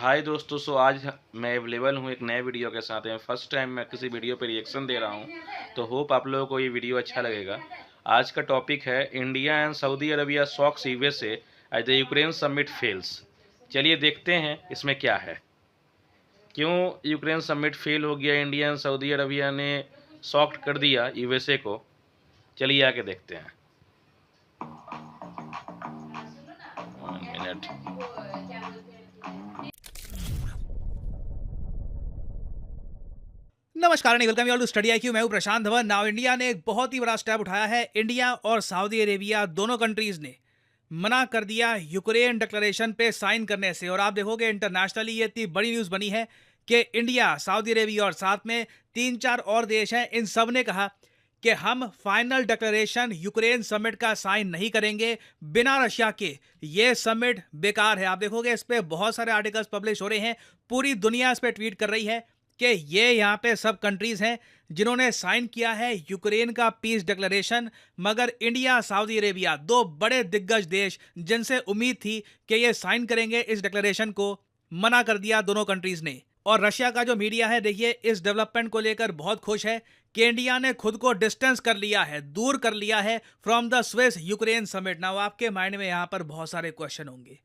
हाय दोस्तों, आज मैं अवेलेबल हूँ एक नए वीडियो के साथ में। फर्स्ट टाइम मैं किसी वीडियो पे रिएक्शन दे रहा हूँ, तो होप आप लोगों को ये वीडियो अच्छा लगेगा। आज का टॉपिक है India and Saudi Arabia shocks USA as the Ukraine summit fails. चलिए देखते हैं इसमें क्या है, क्यों यूक्रेन समिट फेल हो गया। इंडिया एंड सऊदी अरबिया ने शॉक्ड कर दिया यूएसए को। चलिए आके देखते हैं। 1 मिनट। नमस्कार and welcome you all to study IQ. मैं हूं प्रशांत धवन। नाउ इंडिया ने एक बहुत ही बड़ा स्टेप उठाया है। इंडिया और सऊदी अरेबिया दोनों कंट्रीज ने मना कर दिया यूक्रेन डिक्लेरेशन पे साइन करने से। और आप देखोगे इंटरनेशनली ये इतनी बड़ी न्यूज़ बनी है कि इंडिया, सऊदी अरेबिया और साथ में 3-4 और देश हैं, इन सब ने कहा कि हम फाइनल डिक्लेरेशन यूक्रेन समिट का साइन नहीं करेंगे बिना रशिया के। ये समिट बेकार है। आप देखोगे इस पे बहुत सारे आर्टिकल्स पब्लिश हो रहे हैं। पूरी दुनिया इस पे ट्वीट कर रही है कि ये यहाँ पे सब कंट्रीज हैं जिन्होंने साइन किया है यूक्रेन का पीस डिक्लेरेशन, मगर इंडिया, सऊदी अरेबिया, दो बड़े दिग्गज देश जिनसे उम्मीद थी कि ये साइन करेंगे इस डिक्लेरेशन को, मना कर दिया दोनों कंट्रीज ने। और रशिया का जो मीडिया है, देखिए, इस डेवलपमेंट को लेकर बहुत खुश है कि इंडिया ने खुद को डिस्टेंस कर लिया है, दूर कर लिया है from the Swiss Ukraine summit. ना आपके माइंड में यहाँ पर बहुत सारे क्वेश्चन होंगे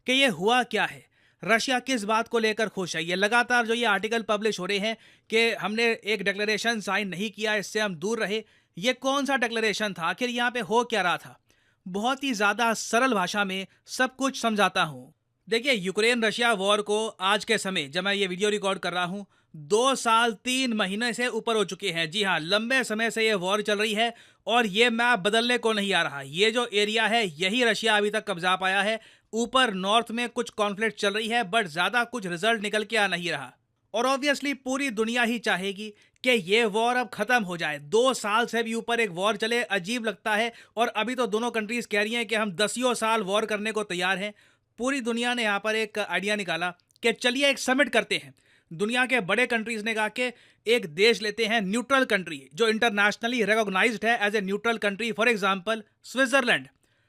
कि ये हुआ क्या है, रशिया किस बात को लेकर खुश है। ये लगातार जो ये आर्टिकल पब्लिश हो रहे हैं कि हमने एक डिक्लेरेशन साइन नहीं किया, इससे हम दूर रहे, ये कौन सा डिक्लेरेशन था, आखिर यहाँ पे हो क्या रहा था। बहुत ही ज़्यादा सरल भाषा में सब कुछ समझाता हूँ। देखिए, यूक्रेन रशिया वॉर को आज के समय, जब मैं ये वीडियो रिकॉर्ड कर रहा हूँ, 2 साल 3 महीने से ऊपर हो चुके हैं। जी हाँ, लंबे समय से ये वॉर चल रही है और ये मैप बदलने को नहीं आ रहा। ये जो एरिया है यही रशिया अभी तक कब्जा पाया है। ऊपर नॉर्थ में कुछ कॉन्फ्लिक्ट चल रही है, बट ज़्यादा कुछ रिजल्ट निकल के आ नहीं रहा। और ऑब्वियसली पूरी दुनिया ही चाहेगी कि ये वॉर अब खत्म हो जाए। 2 साल से भी ऊपर एक वॉर चले, अजीब लगता है। और अभी तो दोनों कंट्रीज कह रही हैं कि हम 10 साल वॉर करने को तैयार हैं। पूरी दुनिया ने यहाँ पर एक आइडिया निकाला कि चलिए एक समिट करते हैं। दुनिया के बड़े कंट्रीज ने कहा कि एक देश लेते हैं, न्यूट्रल कंट्री जो इंटरनेशनली रिकॉग्नाइज्ड है as a neutral country. For example Switzerland.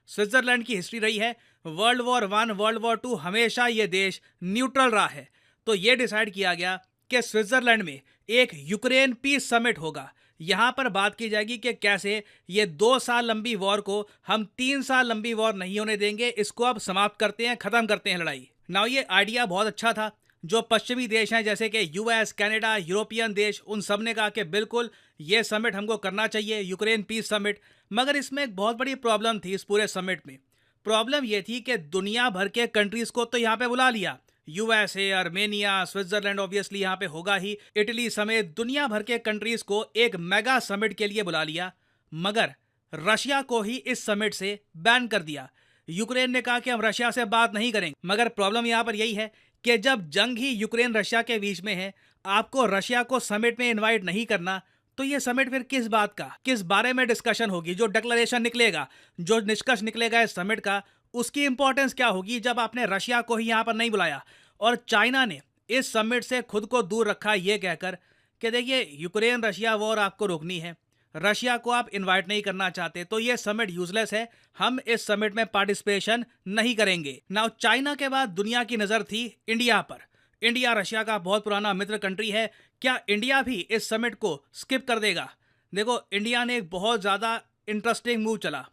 Switzerland की हिस्ट्री रही है, वर्ल्ड वॉर 1, वर्ल्ड वॉर 2 हमेशा ये देश न्यूट्रल रहा है। तो ये डिसाइड किया गया कि स्विट्जरलैंड में एक यूक्रेन पीस समिट होगा। यहाँ पर बात की जाएगी कि कैसे ये 2 साल लंबी वॉर को हम 3 साल लंबी वॉर नहीं होने देंगे, इसको अब समाप्त करते हैं, खत्म करते हैं लड़ाई। नाउ ये आइडिया बहुत अच्छा था। जो पश्चिमी देश हैं जैसे कि यूएस, कनाडा, यूरोपियन देश, उन सब ने कहा कि बिल्कुल ये समिट हमको करना चाहिए, यूक्रेन पीस समिट। मगर इसमें एक बहुत बड़ी प्रॉब्लम थी इस पूरे समिट में। प्रॉब्लम ये थी कि दुनिया भर के कंट्रीज को तो यहाँ पे बुला लिया, यूएसए, आर्मेनिया, स्विट्जरलैंड ऑब्वियसली यहाँ पे होगा ही, इटली समेत दुनिया भर के कंट्रीज को एक मेगा समिट के लिए बुला लिया, मगर रशिया को ही इस समिट से बैन कर दिया। यूक्रेन ने कहा कि हम रशिया से बात नहीं करेंगे। मगर प्रॉब्लम यहाँ पर यही है कि जब जंग ही यूक्रेन रशिया के बीच में है, आपको रशिया को समिट में इनवाइट नहीं करना, तो ये समिट फिर किस बात का, किस बारे में डिस्कशन होगी। जो डिक्लेरेशन निकलेगा, जो निष्कर्ष निकलेगा इस समिट का, उसकी इंपॉर्टेंस क्या होगी जब आपने रशिया को ही यहाँ पर नहीं बुलाया। और चाइना ने इस समिट से खुद को दूर रखा ये कहकर कि देखिए, यूक्रेन रशिया वॉर आपको रोकनी है, रशिया को आप इनवाइट नहीं करना चाहते, तो ये समिट यूजलेस है, हम इस समिट में पार्टिसिपेशन नहीं करेंगे। नाउ चाइना के बाद दुनिया की नज़र थी इंडिया पर। इंडिया रशिया का बहुत पुराना मित्र कंट्री है। क्या इंडिया भी इस समिट को स्किप कर देगा? देखो, इंडिया ने एक बहुत ज़्यादा इंटरेस्टिंग मूव चला।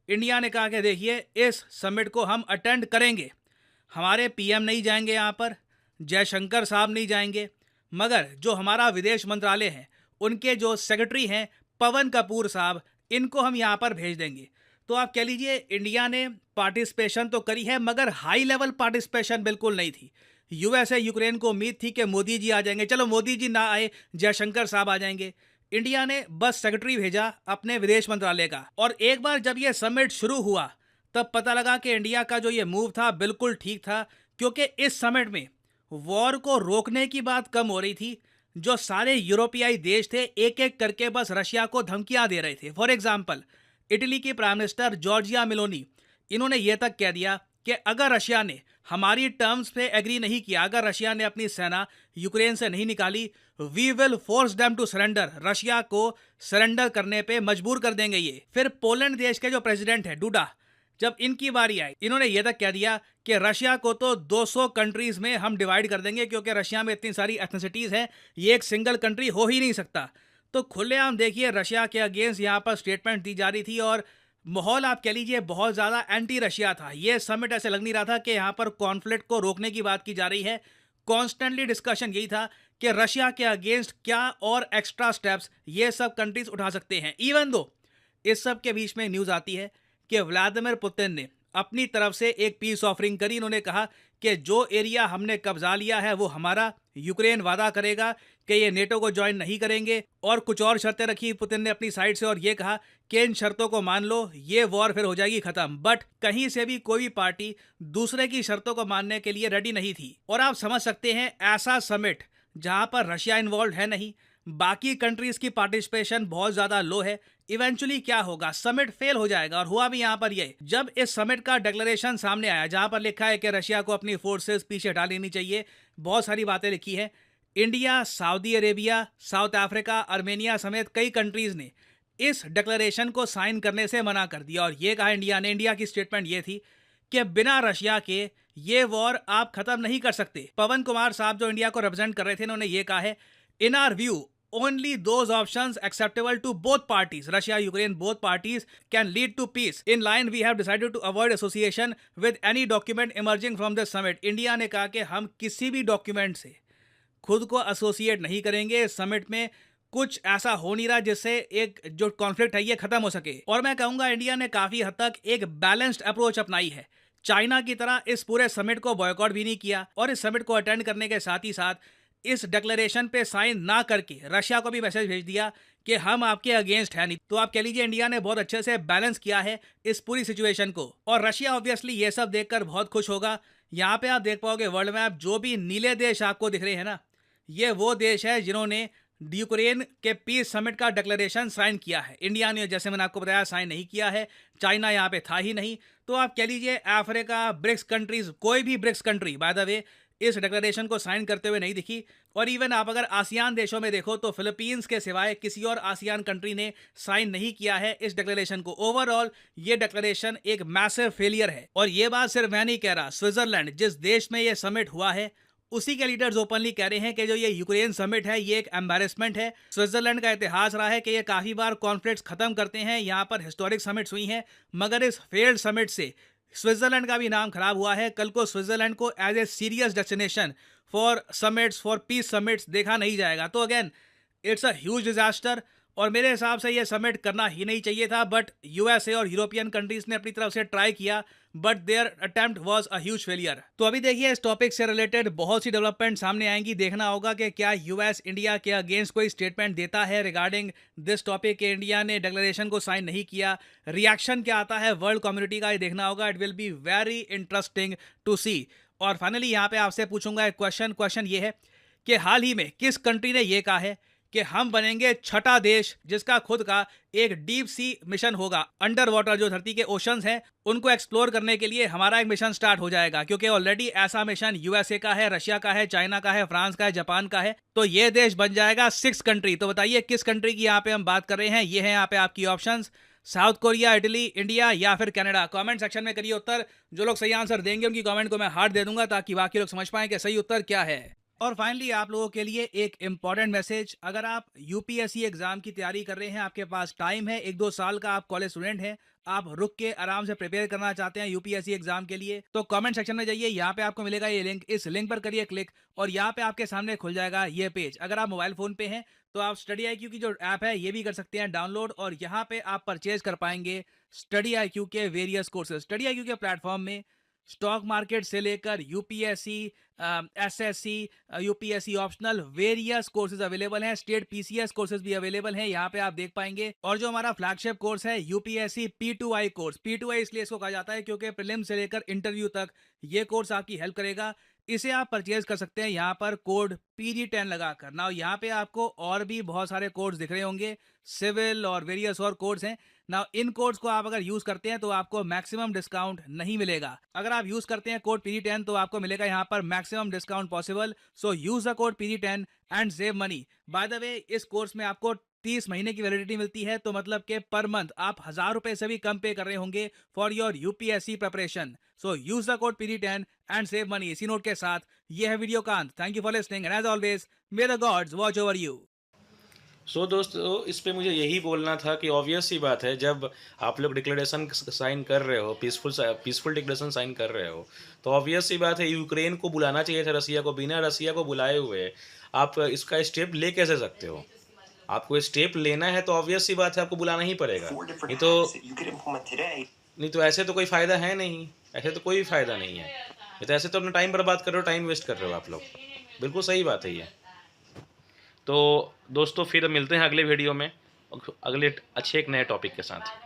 इंडिया ने कहा कि देखिए, इस समिट को हम अटेंड करेंगे, हमारे पीएम नहीं जाएंगे यहाँ पर, जयशंकर साहब नहीं जाएंगे, मगर जो हमारा विदेश मंत्रालय है उनके जो सेक्रेटरी हैं पवन कपूर साहब, इनको हम यहाँ पर भेज देंगे। तो आप कह लीजिए इंडिया ने पार्टिसिपेशन तो करी है, मगर हाई लेवल पार्टिसिपेशन बिल्कुल नहीं थी। यूएसए, यूक्रेन को उम्मीद थी कि मोदी जी आ जाएंगे, चलो मोदी जी ना आए, जयशंकर साहब आ जाएंगे। इंडिया ने बस सेक्रेटरी भेजा अपने विदेश मंत्रालय का। और एक बार जब ये समिट शुरू हुआ तब पता लगा कि इंडिया का जो ये मूव था बिल्कुल ठीक था, क्योंकि इस समिट में वॉर को रोकने की बात कम हो रही थी। जो सारे यूरोपियाई देश थे एक एक करके बस रशिया को धमकियां दे रहे थे। फॉर एग्जाम्पल, इटली की प्राइम मिनिस्टर जॉर्जिया मेलोनी, इन्होंने ये तक कह दिया कि अगर रशिया ने हमारी टर्म्स पे एग्री नहीं किया, अगर रशिया ने अपनी सेना यूक्रेन से नहीं निकाली, we will force them to surrender, Russia को सरेंडर करने पे मजबूर कर देंगे ये। फिर पोलैंड देश के जो प्रेसिडेंट है डूडा, जब इनकी बारी आई, इन्होंने ये तक कह दिया कि रशिया को तो 200 कंट्रीज में हम डिवाइड कर देंगे, क्योंकि रशिया में इतनी सारी एथनिसिटीज हैं, ये एक सिंगल कंट्री हो ही नहीं सकता। तो खुलेआम देखिए रशिया के अगेंस्ट यहाँ पर स्टेटमेंट दी जा रही थी, और माहौल आप कह लीजिए बहुत ज़्यादा एंटी रशिया था। ये समिट ऐसे लग नहीं रहा था कि यहाँ पर कॉन्फ्लिक्ट को रोकने की बात की जा रही है। कॉन्स्टेंटली डिस्कशन यही था कि रशिया के अगेंस्ट क्या और एक्स्ट्रा स्टेप्स ये सब कंट्रीज उठा सकते हैं। इवन दो इस सब के बीच में न्यूज़ आती है कि व्लादिमीर पुतिन ने अपनी तरफ से एक पीस ऑफरिंग करी। इन्होंने कहा कि जो एरिया हमने कब्जा लिया है वो हमारा, यूक्रेन वादा करेगा कि ये नेटो को ज्वाइन नहीं करेंगे, और कुछ और शर्तें रखी पुतिन ने अपनी साइड से, और ये कहा कि इन शर्तों को मान लो, ये वॉर फिर हो जाएगी खत्म। बट कहीं से भी कोई भी पार्टी दूसरे की शर्तों को मानने के लिए रेडी नहीं थी। और आप समझ सकते हैं ऐसा समिट जहां पर रशिया इन्वॉल्व है नहीं, बाकी कंट्रीज की पार्टिसिपेशन बहुत ज्यादा लो है, इवेंचुअली क्या होगा, समिट फेल हो जाएगा। और हुआ भी यहां पर ये, जब इस समिट का डिक्लेरेशन सामने आया जहां पर लिखा है कि रशिया को अपनी फोर्सेस पीछे हटा लेनी चाहिए, बहुत सारी बातें लिखी है, India, Saudi Arabia, south Africa, Armenia समेत कई कंट्रीज ने इस डिक्लेरेशन को साइन करने से मना कर दिया। और ये कहा इंडिया ने, इंडिया की स्टेटमेंट ये थी कि बिना रशिया के ये वॉर आप खत्म नहीं कर सकते। पवन कुमार साहब जो इंडिया को रिप्रेजेंट कर रहे थे, उन्होंने ये कहा है, इन our view only those options acceptable to both parties, Russia, Ukraine, both parties can lead to peace. In line, we have decided to avoid association with any document emerging from the summit. India ने कहा कि हम किसी भी document से खुद को associate नहीं करेंगे। समिट में कुछ ऐसा हो नहीं रहा जिससे एक जो कॉन्फ्लिक्ट है ये खत्म हो सके। और मैं कहूंगा इंडिया ने काफी हद तक एक बैलेंस्ड अप्रोच अपनाई है। चाइना की तरह इस पूरे समिट को बॉयकॉट भी नहीं किया, और इस समिट को अटेंड करने के साथ ही साथ इस डिक्लेरेशन पे साइन ना करके रशिया को भी मैसेज भेज दिया कि हम आपके अगेंस्ट है नहीं। तो आप कह लीजिए इंडिया ने बहुत अच्छे से बैलेंस किया है इस पूरी सिचुएशन को, और रशिया ऑब्वियसली ये सब देखकर बहुत खुश होगा। यहाँ पे आप देख पाओगे वर्ल्ड मैप, जो भी नीले देश आपको दिख रहे हैं ना, ये वो देश है जिन्होंने यूक्रेन के पीस समिट का डिक्लेरेशन साइन किया है। इंडिया ने, जैसे मैंने आपको बताया, साइन नहीं किया है। चाइना यहाँ पे था ही नहीं। तो आप कह लीजिए अफ्रीका, ब्रिक्स कंट्रीज, कोई भी BRICS country by the way इस डिक्लेरेशन को साइन करते हुए नहीं दिखी। और इवन आप अगर आसियान देशों में देखो तो फिलीपींस के सिवाय किसी और आसियान कंट्री ने साइन नहीं किया है इस डिक्लेरेशन को। ओवरऑल ये डिक्लेरेशन एक मैसिव फेलियर है। और ये बात सिर्फ मैं नहीं कह रहा, स्विट्जरलैंड जिस देश में ये समिट हुआ है उसी के लीडर्स ओपनली कह रहे हैं कि जो ये यूक्रेन समिट है ये एक एम्बैरेसमेंट है। स्विट्जरलैंड का इतिहास रहा है कि ये काफी बार कॉन्फ्लिक्ट्स खत्म करते हैं, यहाँ पर हिस्टोरिक समिट्स हुई हैं, मगर इस फेल्ड समिट से स्विट्जरलैंड का भी नाम खराब हुआ है। कल को स्विट्जरलैंड को as a serious destination for summits, for peace summits देखा नहीं जाएगा। तो again it's a huge disaster, और मेरे हिसाब से ये समिट करना ही नहीं चाहिए था। बट यूएसए और यूरोपियन कंट्रीज ने अपनी तरफ से ट्राई किया, but their attempt was a huge failure. तो अभी देखिए इस टॉपिक से रिलेटेड बहुत सी डेवलपमेंट सामने आएंगी। देखना होगा कि क्या यूएस इंडिया के अगेंस्ट कोई स्टेटमेंट देता है रिगार्डिंग दिस टॉपिक के इंडिया ने डिक्लेरेशन को साइन नहीं किया। रिएक्शन क्या आता है वर्ल्ड कम्युनिटी का, ये देखना होगा। It will be very interesting to see. और फाइनली यहाँ पे आपसे पूछूंगा एक क्वेश्चन ये है कि हाल ही में किस कंट्री ने ये कहा है कि हम बनेंगे छठा देश जिसका खुद का एक डीप सी मिशन होगा। अंडर वाटर जो धरती के ओशंस हैं उनको एक्सप्लोर करने के लिए हमारा एक मिशन स्टार्ट हो जाएगा, क्योंकि ऑलरेडी ऐसा मिशन यूएसए का है, रशिया का है, चाइना का है, फ्रांस का है, जापान का है। तो ये देश बन जाएगा 6 कंट्री। तो बताइए किस कंट्री की यहाँ पे हम बात कर रहे हैं। ये है यहाँ पे आपकी options, south Korea, Italy, India या फिर कनाडा। कमेंट सेक्शन में करिए उत्तर। जो लोग सही आंसर देंगे उनकी कमेंट को मैं हार्ट दे दूंगा ताकि बाकी लोग समझ पाएं कि सही उत्तर क्या है। और फाइनली आप लोगों के लिए एक इंपॉर्टेंट मैसेज, अगर आप यूपीएससी एग्जाम की तैयारी कर रहे हैं, आपके पास टाइम है, 1-2 साल का, आप कॉलेज स्टूडेंट हैं, आप रुक के आराम से प्रिपेयर करना चाहते हैं यूपीएससी एग्जाम के लिए, तो कमेंट सेक्शन में जाइए, यहाँ पे आपको मिलेगा ये लिंक, इस लिंक पर करिए क्लिक और यहाँ पे आपके सामने खुल जाएगा ये पेज। अगर आप मोबाइल फोन पे हैं तो आप स्टडी IQ की जो ऐप है ये भी कर सकते हैं डाउनलोड, और यहाँ पे आप परचेज कर पाएंगे स्टडी IQ के वेरियस कोर्सेज। स्टडी IQ के प्लेटफॉर्म में स्टॉक मार्केट से लेकर UPSC, SSC, UPSC optional various courses available हैं। स्टेट पीसीएस कोर्सेज भी अवेलेबल हैं, यहाँ पे आप देख पाएंगे। और जो हमारा फ्लैगशिप कोर्स है यूपीएससी P2I कोर्स, P2I इसलिए इसको कहा जाता है क्योंकि प्रीलिम से लेकर इंटरव्यू तक ये कोर्स आपकी हेल्प करेगा। इसे आप परचेज कर सकते हैं यहाँ पर कोड PG10 लगाकर। ना यहाँ पे आपको और भी बहुत सारे कोड्स दिख रहे होंगे, सिविल और वेरियस और कोड्स हैं ना। इन कोड्स को आप अगर यूज करते हैं तो आपको मैक्सिमम डिस्काउंट नहीं मिलेगा। अगर आप यूज करते हैं कोड PG10 तो आपको मिलेगा यहाँ पर maximum discount possible. So use the code PG10 and save money. Bye the way इस कोर्स में आपको 30 महीने की वैलिडिटी मिलती है, तो मतलब कि पर मंथ आप 1000 रुपए से भी कम पे कर रहे होंगे for your UPSC preparation. So use the code PD10 and save money. इसी नोट के साथ ये है वीडियो का अंत। Thank you for listening and as always may the gods watch over you. So दोस्तों, इस पे मुझे यही बोलना था कि ऑब्वियस सी बात है, जब आप लोग डिक्लेरेशन साइन कर रहे हो, पीसफुल डिक्लेरेशन साइन कर रहे हो, तो ऑब्वियस सी बात है यूक्रेन को बुलाना चाहिए था रसिया को। बिना रसिया को बुलाए हुए आप इसका स्टेप ले कैसे सकते हो? आपको स्टेप लेना है तो ऑब्वियस सी बात है आपको बुलाना ही पड़ेगा। नहीं तो ऐसे तो कोई फ़ायदा है नहीं, ऐसे तो कोई फ़ायदा नहीं है। नहीं तो ऐसे तो अपना टाइम बर्बाद कर रहे हो, टाइम वेस्ट कर रहे हो आप लोग। बिल्कुल सही बात है ये। तो दोस्तों, फिर मिलते हैं अगले वीडियो में अगले अच्छे एक नए टॉपिक के साथ।